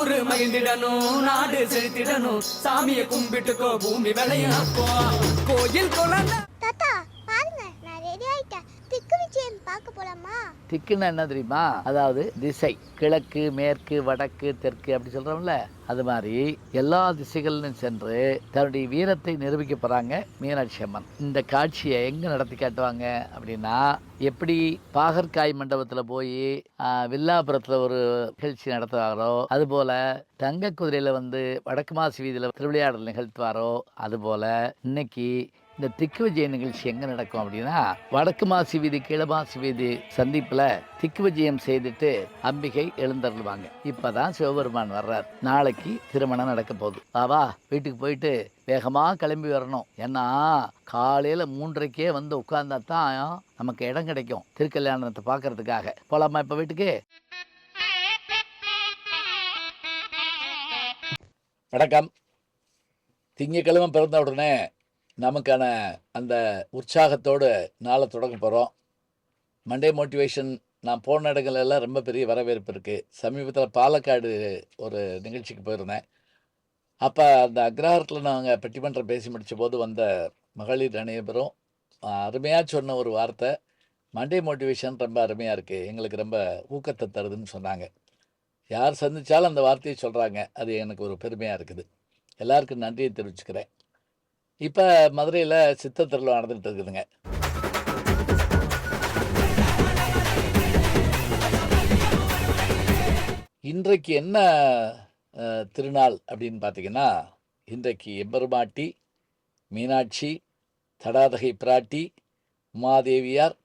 ஊரு மகிழ்ந்திடணும், நாடு செழித்திடணும், சாமியை கும்பிட்டுக்கோ பூமி விளையும் அப்போ. கோயில் குழந்தை தாத்தா பாருங்க, நான் ரெடி ஆயிட்டேன். திக்கு விஜயம் பார்க்க போலாமா? திக்குன்னா என்ன தெரியுமா? அதாவது திசை, கிழக்கு மேற்கு வடக்கு தெற்கு அப்படி சொல்றோம்ல, அது மாதிரி எல்லா திசைகளிலும் சென்று தன்னுடைய வீரத்தை நிரூபிக்க போறாங்க மீனாட்சி அம்மன். இந்த காட்சியை எங்க நடத்தி காட்டுவாங்க அப்படின்னா, எப்படி பாகற்காய் மண்டபத்தில் போய் வில்லாபுரத்துல ஒரு நிகழ்ச்சி நடத்துவாரோ, அதுபோல தங்க குதிரையில வந்து வடக்கு மாசி வீதியில திருவிளையாடல் நிகழ்த்துவாரோ, அதுபோல இன்னைக்கு இந்த திக்கு விஜய நிகழ்ச்சி எங்க நடக்கும் அப்படின்னா, வடக்கு மாசி வீதி கிழமாசி வீதி சந்திப்புல திக்கு விஜயம் செய்துட்டு அம்பிகை எழுந்தருள்வாங்க. இப்பதான் சிவபெருமான் வர்றார். நாளைக்கு திருமணம் நடக்க போகுது. வா வீட்டுக்கு போயிட்டு வேகமா கிளம்பி வரணும். ஏன்னா காலையில 3:30க்கே வந்து உட்கார்ந்தா தான் நமக்கு இடம் கிடைக்கும் திருக்கல்யாணத்தை பார்க்கறதுக்காக. போலாமா இப்ப வீட்டுக்கு? வணக்கம். திங்கக்கிழமை பிறந்த உடனே நமக்கான அந்த உற்சாகத்தோடு நாளை தொடங்க போகிறோம். மண்டே மோட்டிவேஷன் நான் போன இடங்கள்லாம் ரொம்ப பெரிய வரவேற்பு இருக்குது. சமீபத்தில் பாலக்காடு ஒரு நிகழ்ச்சிக்கு போயிருந்தேன். அப்போ அந்த அக்ரஹாரத்தில் நாங்கள் பட்டிமன்றம் பேசி முடித்த போது வந்த மகளிர் அனைவரும் அருமையாக சொன்ன ஒரு வார்த்தை, மண்டே மோட்டிவேஷன் ரொம்ப அருமையாக இருக்குது, எங்களுக்கு ரொம்ப ஊக்கத்தை தருதுன்னு சொன்னாங்க. யார் சந்தித்தாலும் அந்த வார்த்தையை சொல்கிறாங்க. அது எனக்கு ஒரு பெருமையாக இருக்குது. எல்லாருக்கும் நன்றியை தெரிவிச்சுக்கிறேன். இப்போ மதுரையில் சித்த திருவிழா நடந்துகிட்டு இருக்குதுங்க. இன்றைக்கு என்ன திருநாள் அப்படின்னு பார்த்தீங்கன்னா, இன்றைக்கு எம்பெருமாட்டி மீனாட்சி, தடாதகை பிராட்டி, உமாதேவியார்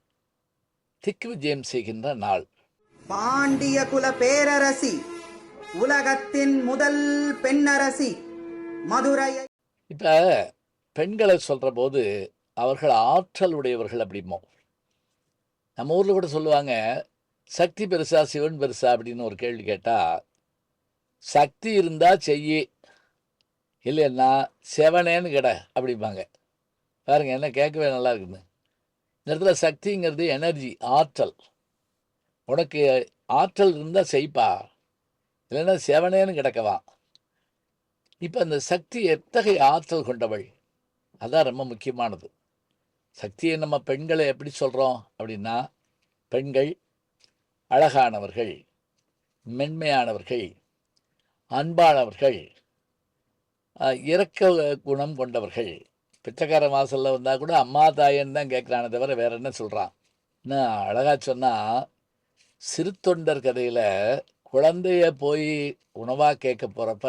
திக்கு விஜயம் செய்கின்ற நாள். பாண்டிய குல பேரரசி, உலகத்தின் முதல் பெண்ணரசி மதுரையை. இப்போ பெண்களை சொல்கிற போது அவர்கள் ஆற்றல் உடையவர்கள் அப்படிமோ. நம்ம ஊரில் கூட சொல்லுவாங்க, சக்தி பெருசா சிவன் பெருசா அப்படின்னு ஒரு கேள்வி கேட்டால், சக்தி இருந்தால் செய்யி, இல்லைன்னா செவனேன்னு கிட அப்படிம்பாங்க. பாருங்க என்ன கேட்கவே நல்லா இருக்குன்னு. இந்த இடத்துல சக்திங்கிறது எனர்ஜி, ஆற்றல். உனக்கு ஆற்றல் இருந்தால் செய்ப்பா, இல்லைன்னா செவனேன்னு கிடக்கவா. இப்போ அந்த சக்தி எத்தகைய ஆற்றல் கொண்டவள், அதான் ரொம்ப முக்கியமானது. சக்தியை நம்ம பெண்களை எப்படி சொல்கிறோம் அப்படின்னா, பெண்கள் அழகானவர்கள், மென்மையானவர்கள், அன்பானவர்கள், இரக்க குணம் கொண்டவர்கள். பிச்சைக்கார வாசலில் வந்தால் கூட அம்மா தாயன்னு தான் கேட்குறானே தவிர வேற என்ன சொல்கிறான். இன்னும் அழகாக சொன்னால், சிறு தொண்டர் கதையில் குழந்தைய போய் உணவாக கேட்க போகிறப்ப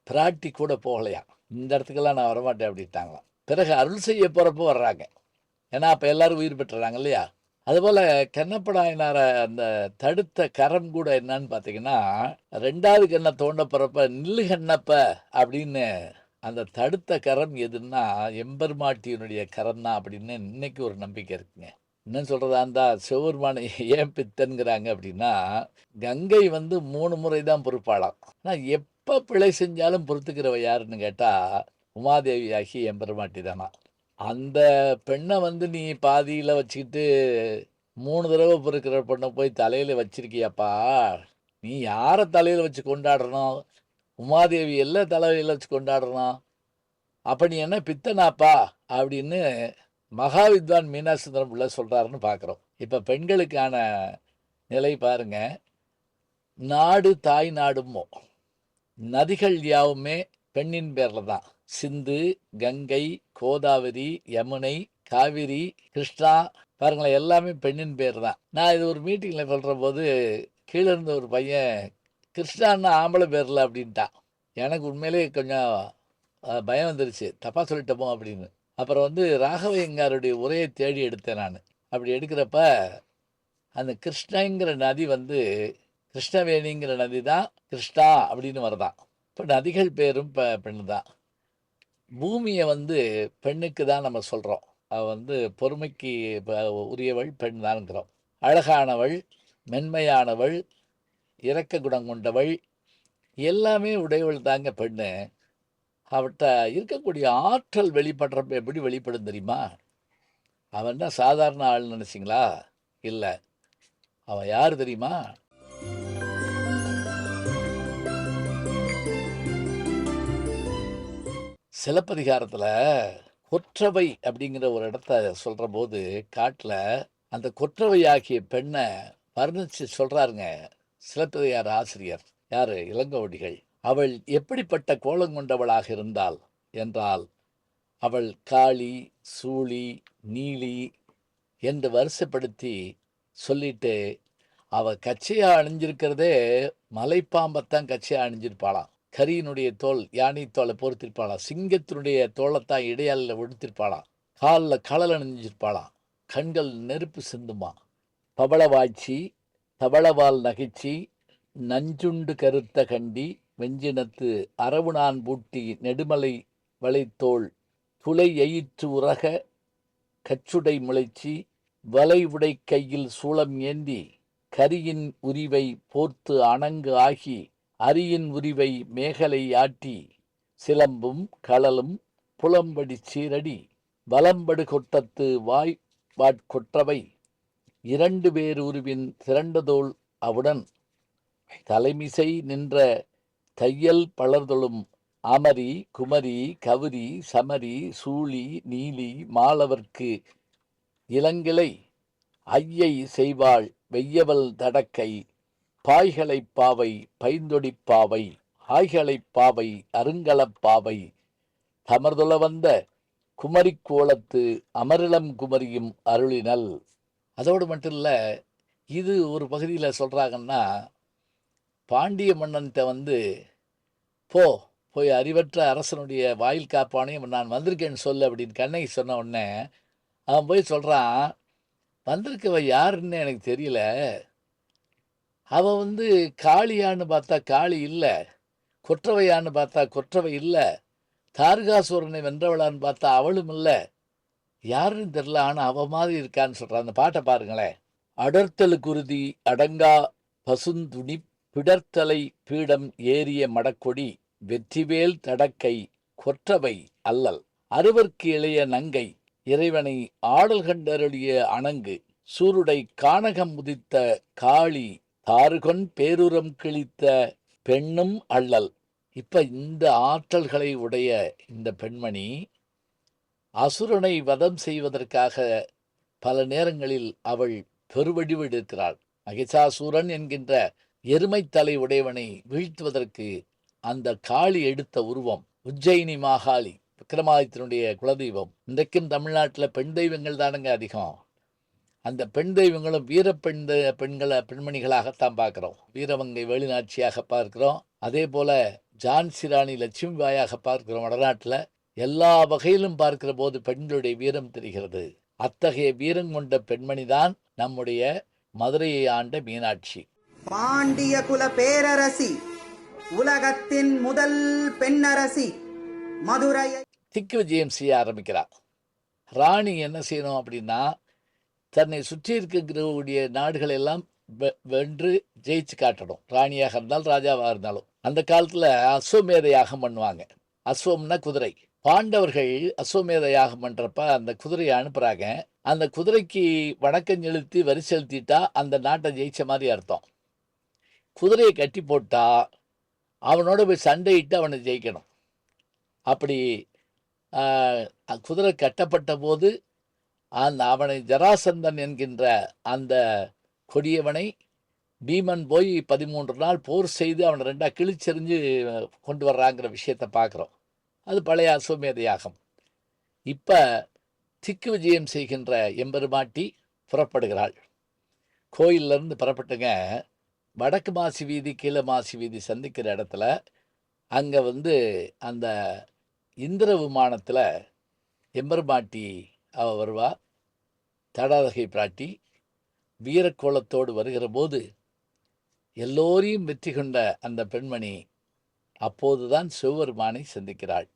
பிராட்டி கூட போகலையா, இந்த இடத்துக்கெல்லாம் நான் வரமாட்டேன் அப்படின்ட்டாங்களாம். பிறகு அருள் செய்ய போகிறப்போ வர்றாங்க. ஏன்னா அப்போ எல்லாரும் உயிர் பெற்றுறாங்க இல்லையா. அதுபோல் கண்ணப்படாயினார அந்த தடுத்த கரம் கூட என்னன்னு பார்த்தீங்கன்னா, 2வது கண்ணை தோண்ட போகிறப்ப நில்லு கண்ணப்ப அப்படின்னு அந்த தடுத்த கரம் எதுன்னா எம்பெருமாட்டியினுடைய கரம் தான் அப்படின்னு இன்னைக்கு ஒரு நம்பிக்கை இருக்குங்க. என்ன சொல்கிறதா இருந்தால், சிவபெருமானை ஏன் பித்தன்கிறாங்க அப்படின்னா, கங்கை வந்து 3 முறை தான் பொறுப்பாளாம். ஆனால் எப்போ பிழை செஞ்சாலும் பொறுத்துக்கிறவ யாருன்னு கேட்டால் உமாதேவி ஆகி எம்பெருமாட்டி தானா. அந்த பெண்ணை வந்து நீ பாதியில் வச்சுக்கிட்டு 3 தடவை பொறுக்கிற பொண்ணை போய் தலையில் வச்சிருக்கியாப்பா, நீ யாரை தலையில் வச்சு கொண்டாடணும்? உமாதேவி எல்லாம் தலையில் வச்சு கொண்டாடணும். அப்போ நீ என்ன பித்தனாப்பா அப்படின்னு மகாவித்வான் மீனாசுந்தரம் பிள்ளை சொல்கிறாருன்னு பார்க்குறோம். இப்போ பெண்களுக்கான நிலை பாருங்க. நாடு தாய் நாடுமோ, நதிகள் யாவுமே பெண்ணின் பேரில் தான். சிந்து, கங்கை, கோதாவரி, யமுனை, காவிரி, கிருஷ்ணா, பாருங்களேன் எல்லாமே பெண்ணின் பேர் தான். நான் இது ஒரு மீட்டிங்கில் சொல்கிற போது கீழே இருந்த ஒரு பையன் கிருஷ்ணான்னா ஆம்பளை பேரில் அப்படின்ட்டான். எனக்கு உண்மையிலே கொஞ்சம் பயம் வந்துருச்சு, தப்பாக சொல்லிட்டோமோ அப்படின்னு. அப்புறம் வந்து ராகவையங்காருடைய உரையை தேடி எடுத்தேன் நான். அப்படி எடுக்கிறப்ப அந்த கிருஷ்ணங்கிற நதி வந்து கிருஷ்ணவேணிங்கிற நதி தான் கிருஷ்ணா அப்படின்னு வருதான். இப்போ நதிகள் பேரும் பெண்ணு தான். பூமியை வந்து பெண்ணுக்கு தான் நம்ம சொல்கிறோம். அவள் வந்து பொறுமைக்கு உரியவள் பெண் தான்ங்கிறோம். அழகானவள், மென்மையானவள், இரக்க குணம் கொண்டவள், எல்லாமே உடையவள் தாங்க பெண்ணு. அவட்ட இருக்கக்கூடிய ஆற்றல் வெளிப்படுறப்ப எப்படி வெளிப்படும் தெரியுமா? அவன் தான் சாதாரண ஆள் நினச்சிங்களா? இல்லை, அவன் யார் தெரியுமா? சிலப்பதிகாரத்தில் கொற்றவை அப்படிங்கிற ஒரு இடத்த சொல்கிற போது காட்டில் அந்த கொற்றவை ஆகிய பெண்ணை வர்ணித்து சொல்கிறாருங்க சிலப்பதிகார ஆசிரியர் யார் இளங்கோவடிகள். அவள் எப்படிப்பட்ட கோலம் கொண்டவளாக இருந்தாள் என்றால் அவள் காளி, சூளி, நீலி என்று வரிசைப்படுத்தி சொல்லிட்டு அவள் கச்சையாக அணிஞ்சிருக்கிறதே மலைப்பாம்பத்தான் கச்சையாக அணிஞ்சிருப்பாளாம். கரியினுடைய தோல், யானை தோலை பொறுத்திருப்பாளாம். சிங்கத்தினுடைய தோலைத்தான் இடையாளில் விடுத்திருப்பாளாம். காலில் களல் அணிஞ்சிருப்பாளாம். கண்கள் நெருப்பு சிந்துமா. பவளவாய்ச்சி தவளவால் நகைச்சி நஞ்சுண்டு கருத்த கண்டி வெஞ்சினத்து அரவுணான் பூட்டி நெடுமலை வளைத்தோள் துளை எயிற்று உரக கச்சுடை முளைச்சி வலை உடை கையில் சூளம் ஏந்தி கரியின் உரிவை போர்த்து அணங்கு ஆகி அரியின் உரிவை மேகலை ஆட்டி சிலம்பும் களலும் புலம்படி சீரடி வலம்படு கொட்டத்து வாய் வாட்கொற்றவை இரண்டு பேர் உருவின் திரண்டதோள் அவுடன் தலைமிசை நின்ற தையல் பலர்தொழும் அமரி குமரி கவுரி சமரி சூளி நீலி மாலவர்க்கு இளங்கிளை ஐயை செய்வாள் வெய்யவல் தடக்கை பாய்களைப் பாவை பைந்தொடிப் பாவை ஆய்களைப் பாவை அருங்கலப் பாவை தமர்தொல வந்த குமரிக் கோலத்து அமரிளம் குமரியும் அருளினல். அதோடு மட்டும் இல்லை, இது ஒரு பகுதியில் சொல்கிறாங்கன்னா, பாண்டிய மன்னன்கிட்ட போய் அறிவற்ற அரசனுடைய வாயில் காப்பானையும் நான் வந்திருக்கேன்னு சொல்லு அப்படின்னு கண்ணகி சொன்ன உடனே அவன் போய் சொல்கிறான், வந்திருக்கவ யாருன்னு எனக்கு தெரியல, அவள் காளியான்னு பார்த்தா காளி இல்லை, கொற்றவையான்னு பார்த்தா கொற்றவை இல்லை, தாரகாசூரனை வென்றவளான்னு பார்த்தா அவளும் இல்லை, யாருன்னு தெரில, ஆனால் அவள் மாதிரி இருக்கான்னு சொல்கிறான். அந்த பாட்டை பாருங்களேன். அடர்த்தலு குருதி அடங்கா பசுந்துணி பிடர்த்தலை பீடம் ஏறிய மடக்கொடி வெற்றிவேல் தடக்கை கொற்றவை அல்லல் அறுவர்க்கு இளைய நங்கை இறைவனை ஆடல் கண்டருளிய அணங்கு சூருடை கானகம் முதித்த காளி தாருகொன் பேருரம் கிழித்த பெண்ணும் அள்ளல். இப்ப இந்த ஆற்றல்களை உடைய இந்த பெண்மணி அசுரனை வதம் செய்வதற்காக பல நேரங்களில் அவள் பெருவடிவெடுக்கிறாள். மகிஷாசூரன் என்கின்ற எருமைத்தலை உடையவனை வீழ்த்துவதற்கு அந்த காளி எடுத்த உருவம் உஜ்ஜயினி மாகாளி, விக்ரமாதித்தனுடைய குலதெய்வம். இன்றைக்கும் தமிழ்நாட்டில் பெண் தெய்வங்கள் தானுங்க அதிகம். அந்த பெண் தெய்வங்களும் பெண்மணிகளாகத்தான் பார்க்குறோம். வீரமங்கை வேலுநாச்சியாக பார்க்கிறோம். அதே போல ஜான்சி ராணி லட்சுமி பாயாக பார்க்கிறோம். வடநாட்டில் எல்லா வகையிலும் பார்க்கிற போது பெண்களுடைய வீரம் தெரிகிறது. அத்தகைய வீரம் கொண்ட பெண்மணிதான் நம்முடைய மதுரையை ஆண்ட மீனாட்சி. பாண்டிய குல பேரரசி, உலகத்தின் முதல் பெண்ணரசி, மதுரையை திக்கு விஜயம் செய்ய ஆரம்பிக்கிறார். ராணி என்ன செய்யணும் அப்படின்னா, தன்னை சுற்றி இருக்கக்கூடிய நாடுகள் எல்லாம் வென்று ஜெயிச்சு காட்டணும். ராணியாக இருந்தாலும் ராஜாவாக இருந்தாலும். அந்த காலத்தில் அஸ்வமேத யாகம் பண்ணுவாங்க. அஸ்வம்னா குதிரை. பாண்டவர்கள் அஸ்வமேத யாகம் பண்ணுறப்ப அந்த குதிரையை அனுப்புகிறாங்க. அந்த குதிரைக்கு வணக்கம் செலுத்தி வரி செலுத்திட்டா அந்த நாட்டை ஜெயிச்ச மாதிரி அர்த்தம். குதிரையை கட்டி போட்டா அவனோட போய் சண்டையிட்டு அவனை ஜெயிக்கணும். அப்படி குதிரை கட்டப்பட்ட போது அவனை ஜராசந்தன் என்கின்ற அந்த கொடியவனை பீமன் போய் 13 நாள் போர் செய்து அவனை 2 கிழிச்செறிஞ்சு கொண்டு வர்றாங்கிற விஷயத்தை பார்க்குறோம். அது பழைய அஸ்வமேத யாகம். இப்போ திக்கு விஜயம் செய்கின்ற எம்பெருமாட்டி புறப்படுகிறாள். கோயிலிருந்து புறப்பட்டுங்க வடக்கு மாசி வீதி கீழே மாசி வீதி சந்திக்கிற இடத்துல அங்கே அந்த இந்திர விமானத்தில் எம்பெருமாட்டி அவள் வருவா. தடாதகை பிராட்டி வீரக்கோலத்தோடு வருகிற போது எல்லோரையும் வெற்றி கொண்ட அந்த பெண்மணி அப்போதுதான் சிவபெருமானை சந்திக்கிறாள்.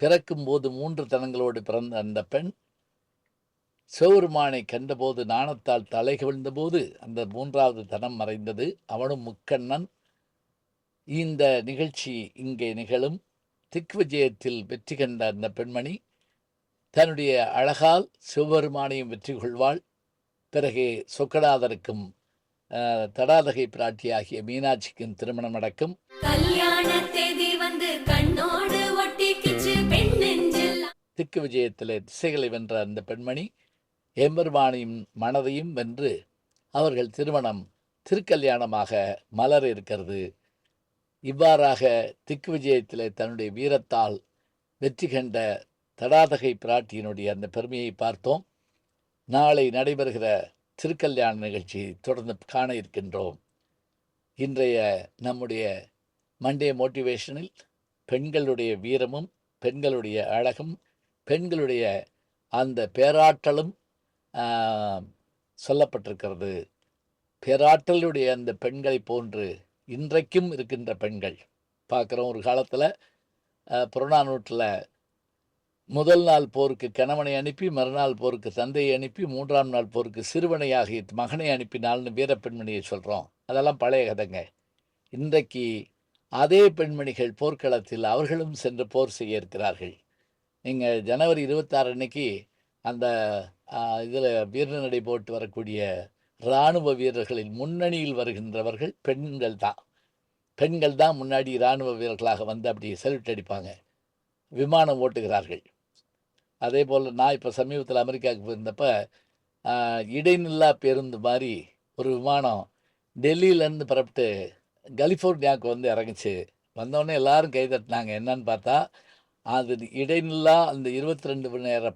பிறக்கும் போது 3 தனங்களோடு பிறந்த அந்த பெண் சிவபெருமானை கண்டபோது நாணத்தால் தலை கவிழ்ந்தபோது அந்த 3வது தனம் மறைந்தது. அவனும் முக்கண்ணன். இந்த நிகழ்ச்சி இங்கே நிகழும். திக்விஜயத்தில் வெற்றி கண்ட அந்த பெண்மணி தன்னுடைய அழகால் சிவபெருமானையும் வெற்றி கொள்வாள். பிறகு சொக்கநாதருக்கும் தடாதகை பிராட்டியாகிய மீனாட்சிக்கும் திருமணம் நடக்கும். கல்யாண தேதி வந்து கண்ணோடு ஒட்டிக்கிச்சு பெண் நெஞ்சில். திக்கு விஜயத்திலே திசைகளை வென்ற அந்த பெண்மணி எம்பெருமானின் மனதையும் வென்று அவர்கள் திருமணம் திருக்கல்யாணமாக மலர இருக்கிறது. இவ்வாறாக திக்கு விஜயத்திலே தன்னுடைய வீரத்தால் வெற்றி கண்ட தடாதகை பிராட்டியினுடைய அந்த பெருமையை பார்த்தோம். நாளை நடைபெறுகிற திருக்கல்யாண நிகழ்ச்சி தொடர்ந்து காண இருக்கின்றோம். இன்றைய நம்முடைய மண்டே மோட்டிவேஷனில் பெண்களுடைய வீரமும் பெண்களுடைய அழகும் பெண்களுடைய அந்த பேராற்றலும் சொல்லப்பட்டிருக்கிறது. பேராற்றலுடைய அந்த பெண்களை போன்று இன்றைக்கும் இருக்கின்ற பெண்கள் பார்க்குறோம். ஒரு காலத்தில் புறநானூற்றில் முதல் நாள் போருக்கு கணவனை அனுப்பி, மறுநாள் போருக்கு தந்தையை அனுப்பி, மூன்றாம் நாள் போருக்கு சிறுவனையாகி மகனை அனுப்பினால்னு வீரப்பெண்மணியை சொல்கிறோம். அதெல்லாம் பழைய கதைங்க. இன்றைக்கு அதே பெண்மணிகள் போர்க்களத்தில் அவர்களும் சென்று போர் செய்ய இருக்கிறார்கள். நீங்கள் ஜனவரி 26 அன்னைக்கு அந்த இதில் வீரநடை போட்டு வரக்கூடிய இராணுவ வீரர்களின் முன்னணியில் வருகின்றவர்கள் பெண்கள் தான் முன்னாடி இராணுவ வீரர்களாக வந்து அப்படி சல்யூட் அடிப்பாங்க, விமானம் ஓட்டுகிறார்கள். அதே போல் நான் இப்போ சமீபத்தில் அமெரிக்காவுக்கு போயிருந்தப்போ இடைநில்லா பேருந்து மாதிரி ஒரு விமானம் டெல்லியிலேருந்து புறப்பட்டு கலிஃபோர்னியாவுக்கு வந்து இறங்குச்சு. வந்தோடனே எல்லாரும் கைதட்டினாங்க. என்னன்னு பார்த்தா அது இடைநில்லா அந்த 22 மணி நேர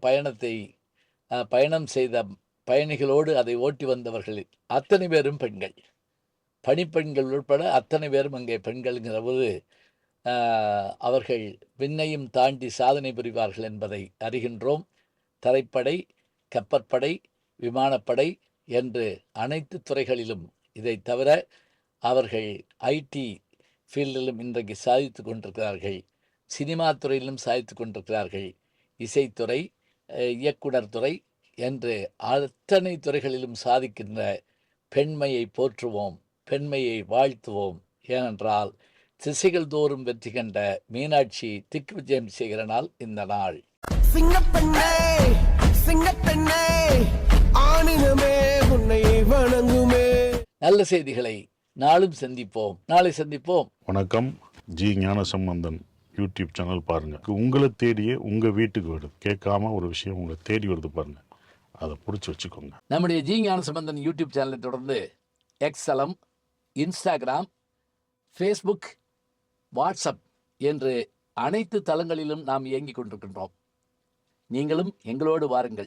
பயணம் செய்த பயணிகளோடு அதை ஓட்டி வந்தவர்கள் அத்தனை பேரும் பெண்கள். பணிப்பெண்கள் உட்பட அத்தனை பேரும் அங்கே பெண்கள்ங்கிற போது அவர்கள் விண்ணையும் தாண்டி சாதனை புரிவார்கள் என்பதை அறிகின்றோம். தரைப்படை, கப்பற்படை, விமானப்படை என்று அனைத்து துறைகளிலும், இதை தவிர அவர்கள் ஐடி ஃபீல்டிலும் இன்றைக்கு சாதித்து கொண்டிருக்கிறார்கள். சினிமா துறையிலும் சாதித்து கொண்டிருக்கிறார்கள். இசைத்துறை, இயக்குனர் துறை என்று அத்தனை துறைகளிலும் சாதிக்கின்ற பெண்மையை போற்றுவோம், பெண்மையை வாழ்த்துவோம். ஏனென்றால் திசைகள் தோறும் வெற்றி கண்ட மீனாட்சி திக்கு விஜயம் செய்கிற நாள் இந்த நாள். சிங்கப்பெண்ணே சிங்கப்பெண்ணே ஆணினமே உன்னை வணங்குமே. நல்ல செய்திகளை நாளும் சந்திப்போம். நாளை சந்திப்போம். வணக்கம். ஜி ஞானசம்பந்தன் யூடியூப் சேனல் பாருங்க. உங்களை தேடியே உங்க வீட்டுக்கு வருது. கேட்காம ஒரு விஷயம் உங்களை தேடி வருது பாருங்க, அதை பிடிச்சி வச்சுக்கோங்க. நம்முடைய ஜி ஞானசம்பந்தன் யூடியூப் சேனலை தொடர்ந்து எக்ஸலம், இன்ஸ்டாகிராம், ஃபேஸ்புக், வாட்ஸ்அப் என்று அனைத்து தளங்களிலும் நாம் இயங்கிக் கொண்டிருக்கின்றோம். நீங்களும் எங்களோடு வாருங்கள்.